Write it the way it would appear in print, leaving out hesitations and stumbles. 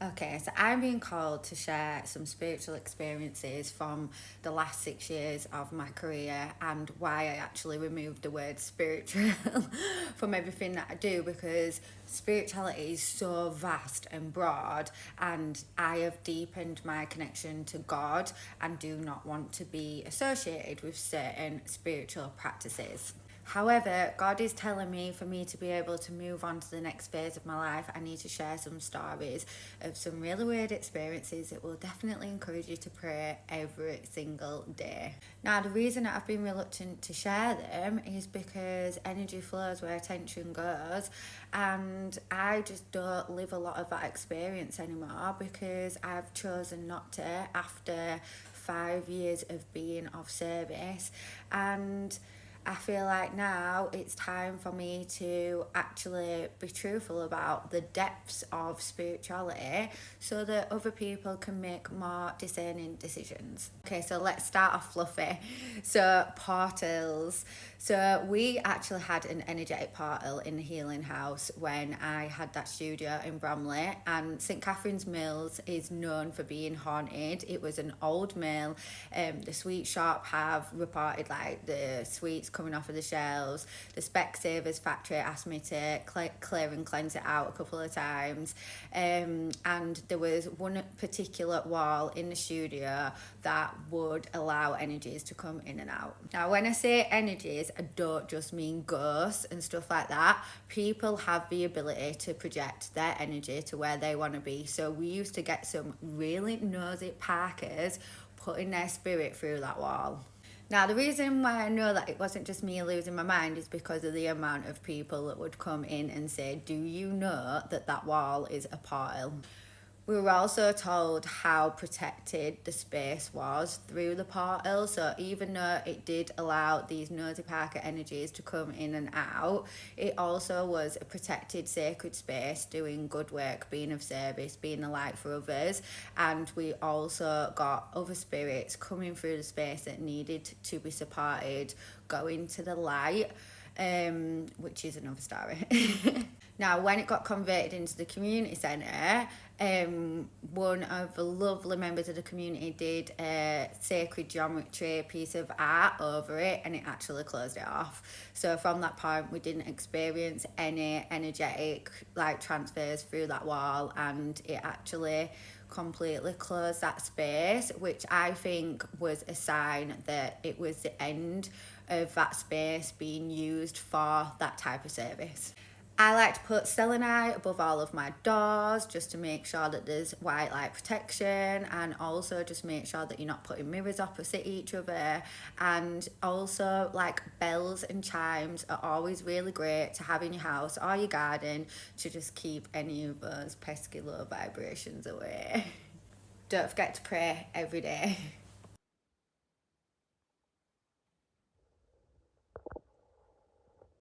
Okay, so I'm being called to share some spiritual experiences from the last 6 years of my career and why I actually removed the word spiritual from everything that I do, because spirituality is so vast and broad, and I have deepened my connection to God and do not want to be associated with certain spiritual practices. However, God is telling me for me to be able to move on to the next phase of my life, I need to share some stories of some really weird experiences that will definitely encourage you to pray every single day. Now, the reason that I've been reluctant to share them is because energy flows where attention goes, and I just don't live a lot of that experience anymore because I've chosen not to after 5 years of being of service. And I feel like now it's time for me to actually be truthful about the depths of spirituality so that other people can make more discerning decisions. Okay, so let's start off fluffy. So, portals. So, we actually had an energetic portal in the healing house when I had that studio in Bromley, and St Catherine's Mills is known for being haunted. It was an old mill. The sweet shop have reported like the sweets coming off of the shelves. The Specsavers factory asked me to clear and cleanse it out a couple of times. And there was one particular wall in the studio that would allow energies to come in and out. Now, when I say energies, I don't just mean ghosts and stuff like that. People have the ability to project their energy to where they want to be. So we used to get some really nosy parkers putting their spirit through that wall. Now, the reason why I know that it wasn't just me losing my mind is because of the amount of people that would come in and say, do you know that that wall is a portal? We were also told how protected the space was through the portal. So even though it did allow these nosy Parker energies to come in and out, it also was a protected sacred space, doing good work, being of service, being a light for others. And we also got other spirits coming through the space that needed to be supported, going to the light, which is another story. Now, when it got converted into the community centre, one of the lovely members of the community did a sacred geometry piece of art over it, and it actually closed it off. So from that point, we didn't experience any energetic like transfers through that wall, and it actually completely closed that space, which I think was a sign that it was the end of that space being used for that type of service. I like to put selenite above all of my doors just to make sure that there's white light protection, and also just make sure that you're not putting mirrors opposite each other. And also, like, bells and chimes are always really great to have in your house or your garden to just keep any of those pesky low vibrations away. Don't forget to pray every day.